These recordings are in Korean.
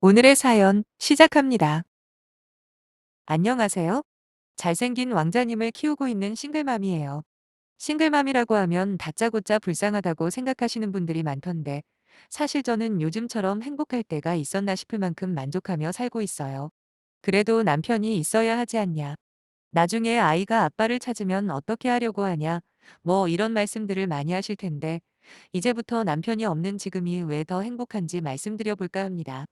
오늘의 사연 시작합니다. 안녕하세요. 잘생긴 왕자님을 키우고 있는 싱글맘이에요. 싱글맘이라고 하면 다짜고짜 불쌍하다고 생각하시는 분들이 많던데, 사실 저는 요즘처럼 행복할 때가 있었나 싶을 만큼 만족하며 살고 있어요. 그래도 남편이 있어야 하지 않냐. 나중에 아이가 아빠를 찾으면 어떻게 하려고 하냐. 뭐 이런 말씀들을 많이 하실 텐데, 이제부터 남편이 없는 지금이 왜 더 행복한지 말씀드려 볼까 합니다.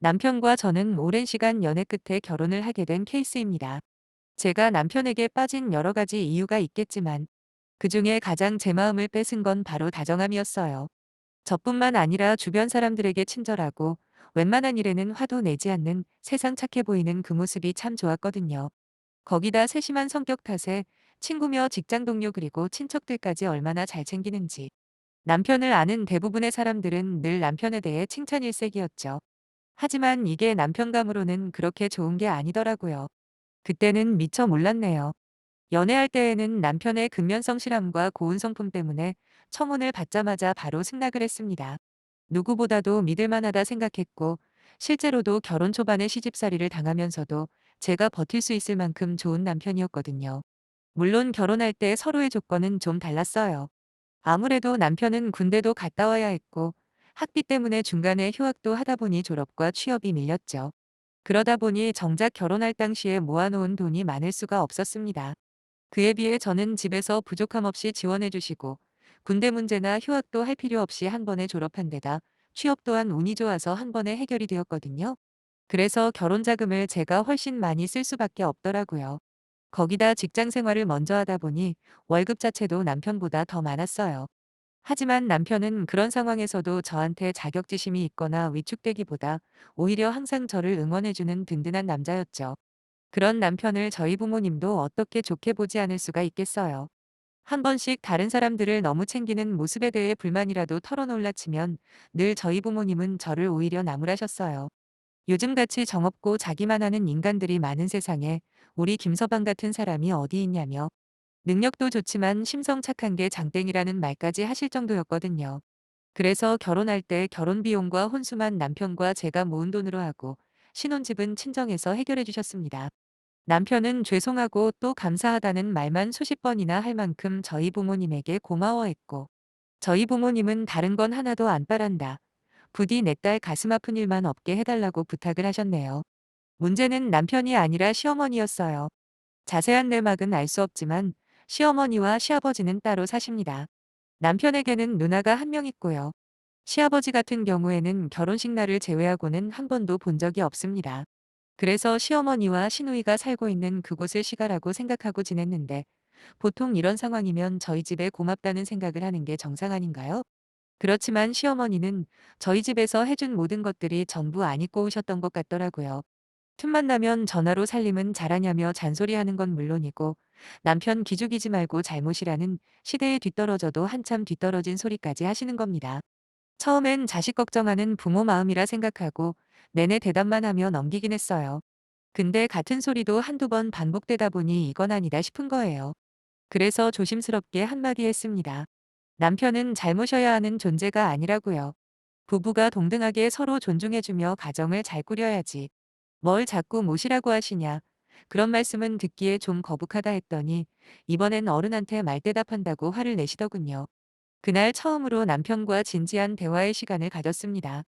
남편과 저는 오랜 시간 연애 끝에 결혼을 하게 된 케이스입니다. 제가 남편에게 빠진 여러 가지 이유가 있겠지만 그중에 가장 제 마음을 뺏은 건 바로 다정함이었어요. 저뿐만 아니라 주변 사람들에게 친절하고 웬만한 일에는 화도 내지 않는 세상 착해 보이는 그 모습이 참 좋았거든요. 거기다 세심한 성격 탓에 친구며 직장 동료 그리고 친척들까지 얼마나 잘 챙기는지. 남편을 아는 대부분의 사람들은 늘 남편에 대해 칭찬 일색이었죠. 하지만 이게 남편감으로는 그렇게 좋은 게 아니더라고요. 그때는 미처 몰랐네요. 연애할 때에는 남편의 근면성 실함과 고운 성품 때문에 청혼을 받자마자 바로 승낙을 했습니다. 누구보다도 믿을 만하다 생각했고, 실제로도 결혼 초반에 시집살이를 당하면서도 제가 버틸 수 있을 만큼 좋은 남편이었거든요. 물론 결혼할 때 서로의 조건은 좀 달랐어요. 아무래도 남편은 군대도 갔다 와야 했고, 학비 때문에 중간에 휴학도 하다 보니 졸업과 취업이 밀렸죠. 그러다 보니 정작 결혼할 당시에 모아놓은 돈이 많을 수가 없었습니다. 그에 비해 저는 집에서 부족함 없이 지원해 주시고, 군대 문제나 휴학도 할 필요 없이 한 번에 졸업한 데다 취업 또한 운이 좋아서 한 번에 해결이 되었거든요. 그래서 결혼 자금을 제가 훨씬 많이 쓸 수밖에 없더라고요. 거기다 직장 생활을 먼저 하다 보니 월급 자체도 남편보다 더 많았어요. 하지만 남편은 그런 상황에서도 저한테 자격지심이 있거나 위축되기보다 오히려 항상 저를 응원해주는 든든한 남자였죠. 그런 남편을 저희 부모님도 어떻게 좋게 보지 않을 수가 있겠어요. 한 번씩 다른 사람들을 너무 챙기는 모습에 대해 불만이라도 털어놓으려 치면 늘 저희 부모님은 저를 오히려 나무라셨어요. 요즘같이 정없고 자기만 하는 인간들이 많은 세상에 우리 김서방 같은 사람이 어디 있냐며, 능력도 좋지만 심성 착한 게 장땡이라는 말까지 하실 정도였거든요. 그래서 결혼할 때 결혼 비용과 혼수만 남편과 제가 모은 돈으로 하고 신혼집은 친정에서 해결해 주셨습니다. 남편은 죄송하고 또 감사하다는 말만 수십 번이나 할 만큼 저희 부모님에게 고마워했고, 저희 부모님은 다른 건 하나도 안 바란다. 부디 내 딸 가슴 아픈 일만 없게 해달라고 부탁을 하셨네요. 문제는 남편이 아니라 시어머니였어요. 자세한 내막은 알 수 없지만 시어머니와 시아버지는 따로 사십니다. 남편에게는 누나가 한 명 있고요. 시아버지 같은 경우에는 결혼식 날을 제외하고는 한 번도 본 적이 없습니다. 그래서 시어머니와 시누이가 살고 있는 그곳을 시가라고 생각하고 지냈는데, 보통 이런 상황이면 저희 집에 고맙다는 생각을 하는 게 정상 아닌가요? 그렇지만 시어머니는 저희 집에서 해준 모든 것들이 전부 안 잊고 오셨던 것 같더라고요. 틈만 나면 전화로 살림은 잘하냐며 잔소리하는 건 물론이고, 남편 기죽이지 말고 잘못이라는 시대에 뒤떨어져도 한참 뒤떨어진 소리까지 하시는 겁니다. 처음엔 자식 걱정하는 부모 마음이라 생각하고 내내 대답만 하며 넘기긴 했어요. 근데 같은 소리도 한두 번 반복되다 보니 이건 아니다 싶은 거예요. 그래서 조심스럽게 한마디 했습니다. 남편은 잘 모셔야 하는 존재가 아니라고요. 부부가 동등하게 서로 존중해주며 가정을 잘 꾸려야지. 뭘 자꾸 모시라고 하시냐. 그런 말씀은 듣기에 좀 거북하다 했더니 이번엔 어른한테 말대답한다고 화를 내시더군요. 그날 처음으로 남편과 진지한 대화의 시간을 가졌습니다.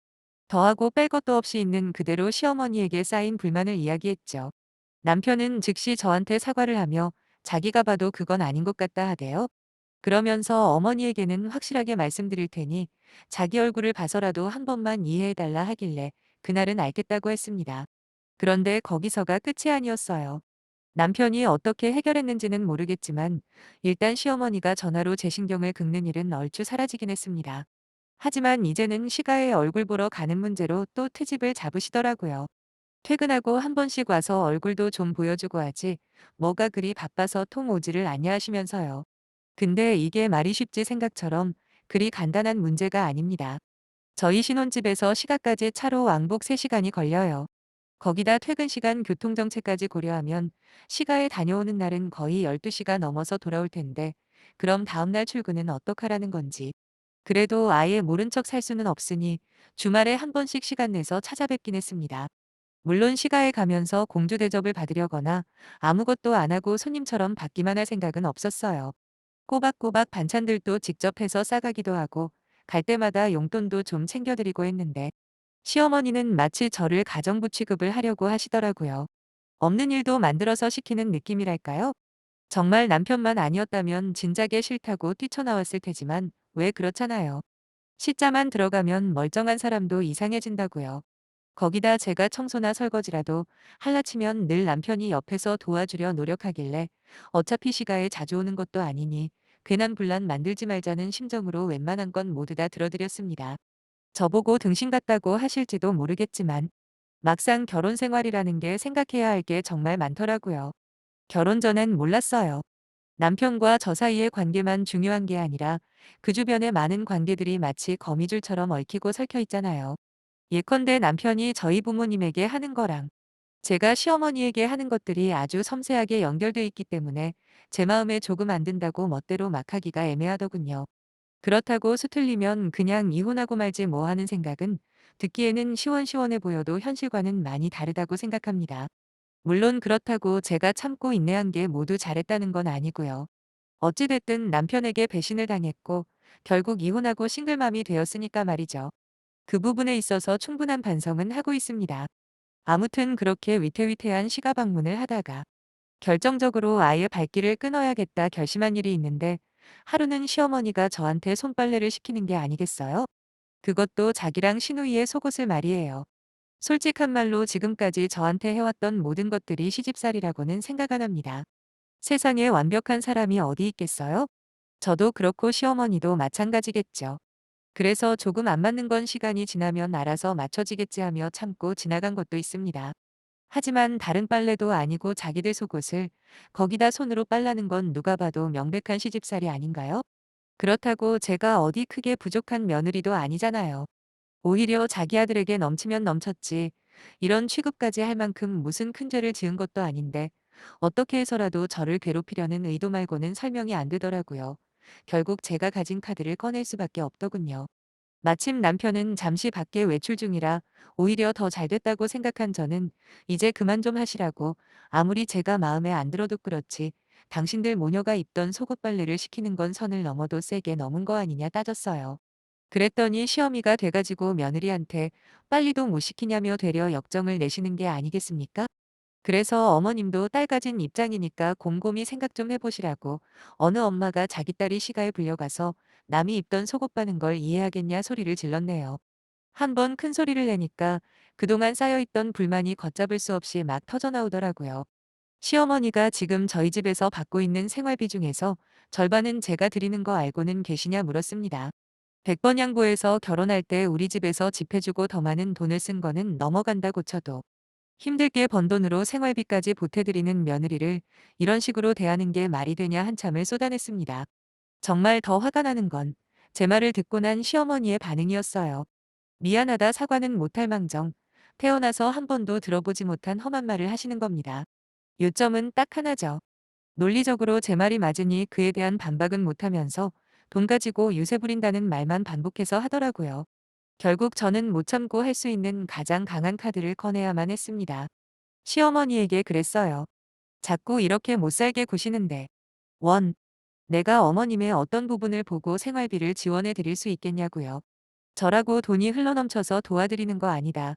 더하고 뺄 것도 없이 있는 그대로 시어머니에게 쌓인 불만을 이야기했죠. 남편은 즉시 저한테 사과를 하며 자기가 봐도 그건 아닌 것 같다 하대요. 그러면서 어머니에게는 확실하게 말씀드릴 테니 자기 얼굴을 봐서라도 한 번만 이해해달라 하길래 그날은 알겠다고 했습니다. 그런데 거기서가 끝이 아니었어요. 남편이 어떻게 해결했는지는 모르겠지만 일단 시어머니가 전화로 제 신경을 긁는 일은 얼추 사라지긴 했습니다. 하지만 이제는 시가의 얼굴 보러 가는 문제로 또 트집을 잡으시더라고요. 퇴근하고 한 번씩 와서 얼굴도 좀 보여주고 하지 뭐가 그리 바빠서 통 오지를 않냐 하시면서요. 근데 이게 말이 쉽지 생각처럼 그리 간단한 문제가 아닙니다. 저희 신혼집에서 시가까지 차로 왕복 3시간이 걸려요. 거기다 퇴근 시간 교통정체까지 고려하면 시가에 다녀오는 날은 거의 12시가 넘어서 돌아올 텐데, 그럼 다음날 출근은 어떡하라는 건지. 그래도 아예 모른 척 살 수는 없으니 주말에 한 번씩 시간 내서 찾아뵙긴 했습니다. 물론 시가에 가면서 공주 대접을 받으려거나 아무것도 안 하고 손님처럼 받기만 할 생각은 없었어요. 꼬박꼬박 반찬들도 직접 해서 싸가기도 하고 갈 때마다 용돈도 좀 챙겨드리고 했는데 시어머니는 마치 저를 가정부 취급을 하려고 하시더라고요. 없는 일도 만들어서 시키는 느낌이랄까요? 정말 남편만 아니었다면 진작에 싫다고 뛰쳐나왔을 테지만 왜 그렇잖아요. 시자만 들어가면 멀쩡한 사람도 이상해진다고요. 거기다 제가 청소나 설거지라도 할라치면 늘 남편이 옆에서 도와주려 노력하길래 어차피 시가에 자주 오는 것도 아니니 괜한 분란 만들지 말자는 심정으로 웬만한 건 모두 다 들어드렸습니다. 저보고 등신 같다고 하실지도 모르겠지만 막상 결혼 생활이라는 게 생각해야 할 게 정말 많더라고요. 결혼 전엔 몰랐어요. 남편과 저 사이의 관계만 중요한 게 아니라 그 주변의 많은 관계들이 마치 거미줄처럼 얽히고 설켜 있잖아요. 예컨대 남편이 저희 부모님에게 하는 거랑 제가 시어머니에게 하는 것들이 아주 섬세하게 연결돼 있기 때문에 제 마음에 조금 안 든다고 멋대로 막 하기가 애매하더군요. 그렇다고 수틀리면 그냥 이혼하고 말지 뭐 하는 생각은 듣기에는 시원시원해 보여도 현실과는 많이 다르다고 생각합니다. 물론 그렇다고 제가 참고 인내한 게 모두 잘했다는 건 아니고요. 어찌됐든 남편에게 배신을 당했고 결국 이혼하고 싱글맘이 되었으니까 말이죠. 그 부분에 있어서 충분한 반성은 하고 있습니다. 아무튼 그렇게 위태위태한 시가 방문을 하다가 결정적으로 아예 발길을 끊어야겠다 결심한 일이 있는데 하루는 시어머니가 저한테 손빨래를 시키는 게 아니겠어요? 그것도 자기랑 시누이의 속옷을 말이에요. 솔직한 말로 지금까지 저한테 해왔던 모든 것들이 시집살이라고는 생각 안 합니다. 세상에 완벽한 사람이 어디 있겠어요? 저도 그렇고 시어머니도 마찬가지겠죠. 그래서 조금 안 맞는 건 시간이 지나면 알아서 맞춰지겠지 하며 참고 지나간 것도 있습니다. 하지만 다른 빨래도 아니고 자기들 속옷을 거기다 손으로 빨라는 건 누가 봐도 명백한 시집살이 아닌가요? 그렇다고 제가 어디 크게 부족한 며느리도 아니잖아요. 오히려 자기 아들에게 넘치면 넘쳤지. 이런 취급까지 할 만큼 무슨 큰 죄를 지은 것도 아닌데 어떻게 해서라도 저를 괴롭히려는 의도 말고는 설명이 안 되더라고요. 결국 제가 가진 카드를 꺼낼 수밖에 없더군요. 마침 남편은 잠시 밖에 외출 중이라 오히려 더 잘 됐다고 생각한 저는 이제 그만 좀 하시라고 아무리 제가 마음에 안 들어도 그렇지 당신들 모녀가 입던 속옷 빨래를 시키는 건 선을 넘어도 세게 넘은 거 아니냐 따졌어요. 그랬더니 시어미가 돼가지고 며느리한테 빨리도 못 시키냐며 되려 역정을 내시는 게 아니겠습니까? 그래서 어머님도 딸 가진 입장이니까 곰곰이 생각 좀 해보시라고 어느 엄마가 자기 딸이 시가에 불려가서 남이 입던 속옷 바는 걸 이해하겠냐 소리를 질렀네요. 한 번 큰 소리를 내니까 그동안 쌓여있던 불만이 걷잡을 수 없이 막 터져나오더라고요. 시어머니가 지금 저희 집에서 받고 있는 생활비 중에서 절반은 제가 드리는 거 알고는 계시냐 물었습니다. 100번 양보해서 결혼할 때 우리 집에서 집 해주고 더 많은 돈을 쓴 거는 넘어간다고 쳐도 힘들게 번 돈으로 생활비까지 보태드리는 며느리를 이런 식으로 대하는 게 말이 되냐 한참을 쏟아냈습니다. 정말 더 화가 나는 건 제 말을 듣고 난 시어머니의 반응이었어요. 미안하다 사과는 못할 망정 태어나서 한 번도 들어보지 못한 험한 말을 하시는 겁니다. 요점은 딱 하나죠. 논리적으로 제 말이 맞으니 그에 대한 반박은 못하면서 돈 가지고 유세 부린다는 말만 반복해서 하더라고요. 결국 저는 못 참고 할 수 있는 가장 강한 카드를 꺼내야만 했습니다. 시어머니에게 그랬어요. 자꾸 이렇게 못 살게 구시는데. 원, 내가 어머님의 어떤 부분을 보고 생활비를 지원해 드릴 수 있겠냐고요. 저라고 돈이 흘러넘쳐서 도와드리는 거 아니다.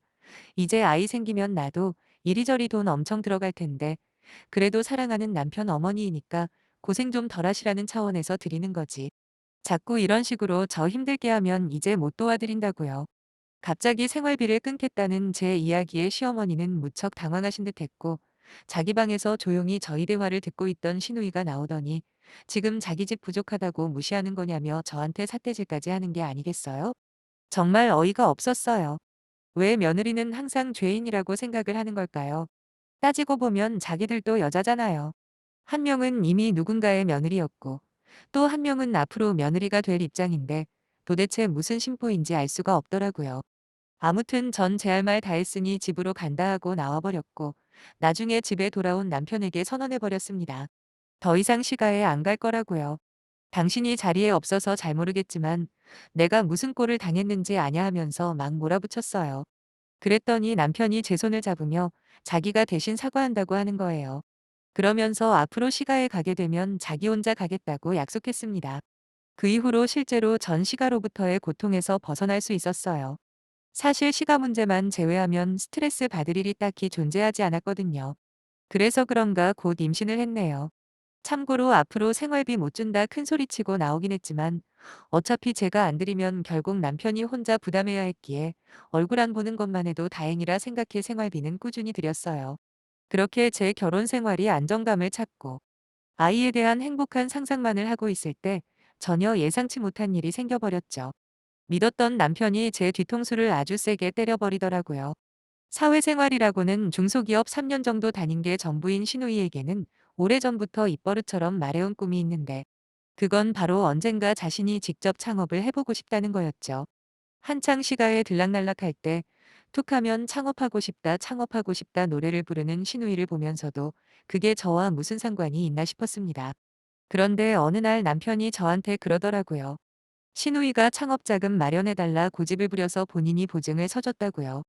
이제 아이 생기면 나도 이리저리 돈 엄청 들어갈 텐데 그래도 사랑하는 남편 어머니이니까 고생 좀 덜 하시라는 차원에서 드리는 거지. 자꾸 이런 식으로 저 힘들게 하면 이제 못 도와드린다고요. 갑자기 생활비를 끊겠다는 제 이야기에 시어머니는 무척 당황하신 듯했고 자기 방에서 조용히 저희 대화를 듣고 있던 시누이가 나오더니 지금 자기 집 부족하다고 무시하는 거냐며 저한테 삿대질까지 하는 게 아니겠어요? 정말 어이가 없었어요. 왜 며느리는 항상 죄인이라고 생각을 하는 걸까요? 따지고 보면 자기들도 여자잖아요. 한 명은 이미 누군가의 며느리였고 또 한 명은 앞으로 며느리가 될 입장인데 도대체 무슨 심보인지 알 수가 없더라고요. 아무튼 전 제 할 말 다 했으니 집으로 간다 하고 나와버렸고 나중에 집에 돌아온 남편에게 선언해버렸습니다. 더 이상 시가에 안 갈 거라고요. 당신이 자리에 없어서 잘 모르겠지만 내가 무슨 꼴을 당했는지 아냐 하면서 막 몰아붙였어요. 그랬더니 남편이 제 손을 잡으며 자기가 대신 사과한다고 하는 거예요. 그러면서 앞으로 시가에 가게 되면 자기 혼자 가겠다고 약속했습니다. 그 이후로 실제로 전 시가로부터의 고통에서 벗어날 수 있었어요. 사실 시가 문제만 제외하면 스트레스 받을 일이 딱히 존재하지 않았거든요. 그래서 그런가 곧 임신을 했네요. 참고로 앞으로 생활비 못 준다 큰 소리치고 나오긴 했지만 어차피 제가 안 드리면 결국 남편이 혼자 부담해야 했기에 얼굴 안 보는 것만 해도 다행이라 생각해 생활비는 꾸준히 드렸어요. 그렇게 제 결혼 생활이 안정감을 찾고 아이에 대한 행복한 상상만을 하고 있을 때 전혀 예상치 못한 일이 생겨버렸죠. 믿었던 남편이 제 뒤통수를 아주 세게 때려버리더라고요. 사회생활이라고는 중소기업 3년 정도 다닌 게 전부인 시누이에게는 오래전부터 입버릇처럼 말해온 꿈이 있는데 그건 바로 언젠가 자신이 직접 창업을 해보고 싶다는 거였죠. 한창 시가에 들락날락할 때 툭하면 창업하고 싶다 노래를 부르는 시누이를 보면서도 그게 저와 무슨 상관이 있나 싶었습니다. 그런데 어느 날 남편이 저한테 그러더라고요. 시누이가 창업자금 마련해달라 고집을 부려서 본인이 보증을 서줬다고요.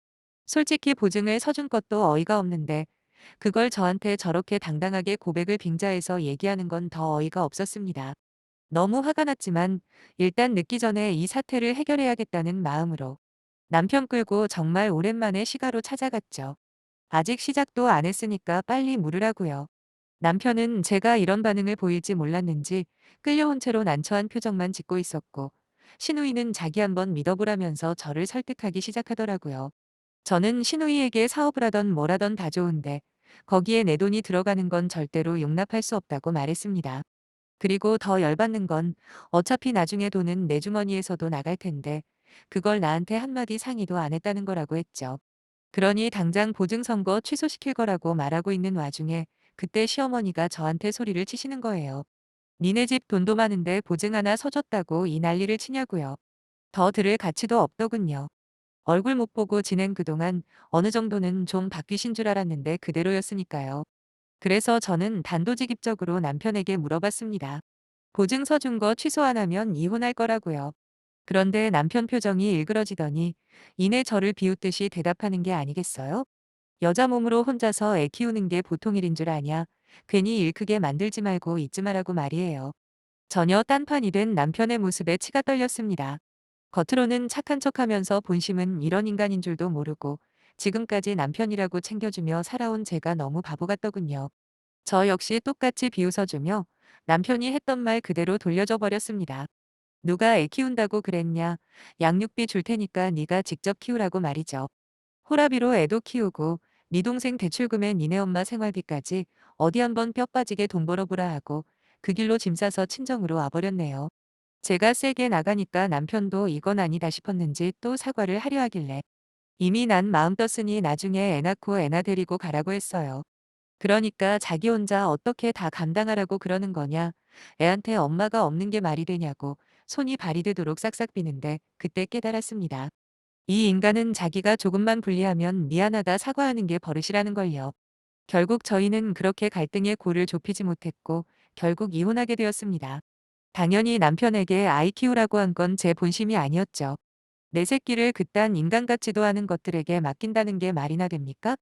솔직히 보증을 서준 것도 어이가 없는데 그걸 저한테 저렇게 당당하게 고백을 빙자해서 얘기하는 건 더 어이가 없었습니다. 너무 화가 났지만 일단 늦기 전에 이 사태를 해결해야겠다는 마음으로 남편 끌고 정말 오랜만에 시가로 찾아갔죠. 아직 시작도 안 했으니까 빨리 물으라고요. 남편은 제가 이런 반응을 보일지 몰랐는지 끌려온 채로 난처한 표정만 짓고 있었고 시누이는 자기 한번 믿어보라면서 저를 설득하기 시작하더라고요. 저는 시누이에게 사업을 하던 뭘 하던 다 좋은데 거기에 내 돈이 들어가는 건 절대로 용납할 수 없다고 말했습니다. 그리고 더 열받는 건 어차피 나중에 돈은 내 주머니에서도 나갈 텐데 그걸 나한테 한마디 상의도 안 했다는 거라고 했죠. 그러니 당장 보증 선고 취소시킬 거라고 말하고 있는 와중에 그때 시어머니가 저한테 소리를 치시는 거예요. 니네 집 돈도 많은데 보증 하나 서줬다고 이 난리를 치냐고요. 더 들을 가치도 없더군요. 얼굴 못 보고 지낸 그동안 어느 정도는 좀 바뀌신 줄 알았는데 그대로였으니까요. 그래서 저는 단도직입적으로 남편에게 물어봤습니다. 보증 서준 거 취소 안 하면 이혼할 거라고요. 그런데 남편 표정이 일그러지더니 이내 저를 비웃듯이 대답하는 게 아니겠어요? 여자 몸으로 혼자서 애 키우는 게 보통 일인 줄 아냐? 괜히 일 크게 만들지 말고 잊지 말라고 말이에요. 전혀 딴판이 된 남편의 모습에 치가 떨렸습니다. 겉으로는 착한 척하면서 본심은 이런 인간인 줄도 모르고 지금까지 남편이라고 챙겨주며 살아온 제가 너무 바보 같더군요. 저 역시 똑같이 비웃어주며 남편이 했던 말 그대로 돌려줘 버렸습니다. 누가 애 키운다고 그랬냐? 양육비 줄 테니까 네가 직접 키우라고 말이죠. 호라비로 애도 키우고 네 동생 대출금에 니네 엄마 생활비까지 어디 한번 뼈 빠지게 돈 벌어보라 하고 그 길로 짐 싸서 친정으로 와버렸네요. 제가 세게 나가니까 남편도 이건 아니다 싶었는지 또 사과를 하려 하길래 이미 난 마음 떴으니 나중에 애 낳고 애나 데리고 가라고 했어요. 그러니까 자기 혼자 어떻게 다 감당하라고 그러는 거냐. 애한테 엄마가 없는 게 말이 되냐고 손이 발이 되도록 싹싹 비는데 그때 깨달았습니다. 이 인간은 자기가 조금만 불리하면 미안하다 사과하는 게 버릇이라는 걸요. 결국 저희는 그렇게 갈등의 골을 좁히지 못했고 결국 이혼하게 되었습니다. 당연히 남편에게 아이 키우라고 한 건 제 본심이 아니었죠. 내 새끼를 그딴 인간 같지도 않은 것들에게 맡긴다는 게 말이나 됩니까?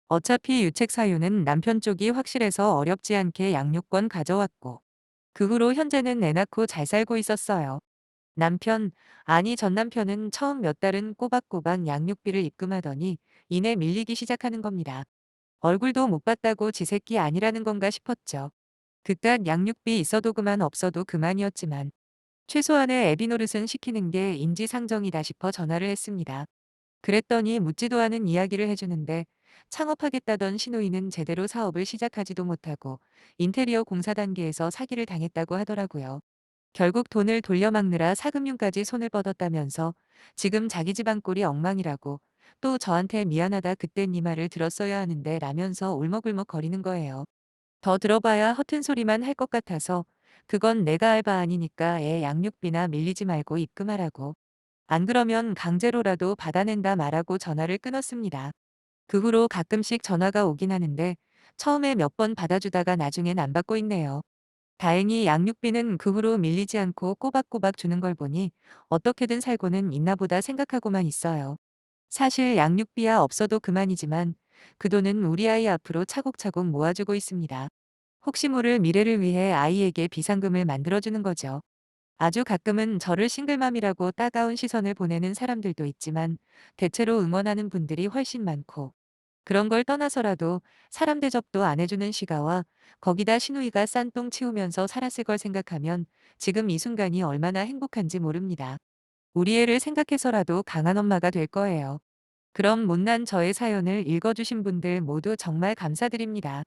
어차피 유책 사유는 남편 쪽이 확실해서 어렵지 않게 양육권 가져왔고 그 후로 현재는 애 낳고 잘 살고 있었어요. 남편, 아니 전 남편은 처음 몇 달은 꼬박꼬박 양육비를 입금하더니 이내 밀리기 시작하는 겁니다. 얼굴도 못 봤다고 지 새끼 아니라는 건가 싶었죠. 그깟 양육비 있어도 그만 없어도 그만이었지만 최소한의 애비 노릇은 시키는 게 인지상정이다 싶어 전화를 했습니다. 그랬더니 묻지도 않은 이야기를 해주는데 창업하겠다던 시누이는 제대로 사업을 시작하지도 못하고 인테리어 공사 단계에서 사기를 당했다고 하더라고요. 결국 돈을 돌려막느라 사금융까지 손을 뻗었다면서 지금 자기 집안 꼴이 엉망이라고 또 저한테 미안하다 그땐 네 말을 들었어야 하는데 라면서 울먹울먹 거리는 거예요. 더 들어봐야 허튼 소리만 할 것 같아서 그건 내가 할 바 아니니까 애 양육비나 밀리지 말고 입금하라고. 안 그러면 강제로라도 받아낸다 말하고 전화를 끊었습니다. 그 후로 가끔씩 전화가 오긴 하는데 처음에 몇 번 받아주다가 나중엔 안 받고 있네요. 다행히 양육비는 그 후로 밀리지 않고 꼬박꼬박 주는 걸 보니 어떻게든 살고는 있나 보다 생각하고만 있어요. 사실 양육비야 없어도 그만이지만 그 돈은 우리 아이 앞으로 차곡차곡 모아주고 있습니다. 혹시 모를 미래를 위해 아이에게 비상금을 만들어주는 거죠. 아주 가끔은 저를 싱글맘이라고 따가운 시선을 보내는 사람들도 있지만 대체로 응원하는 분들이 훨씬 많고, 그런 걸 떠나서라도 사람 대접도 안 해주는 시가와 거기다 시누이가 싼 똥 치우면서 살았을 걸 생각하면 지금 이 순간이 얼마나 행복한지 모릅니다. 우리 애를 생각해서라도 강한 엄마가 될 거예요. 그럼 못난 저의 사연을 읽어주신 분들 모두 정말 감사드립니다.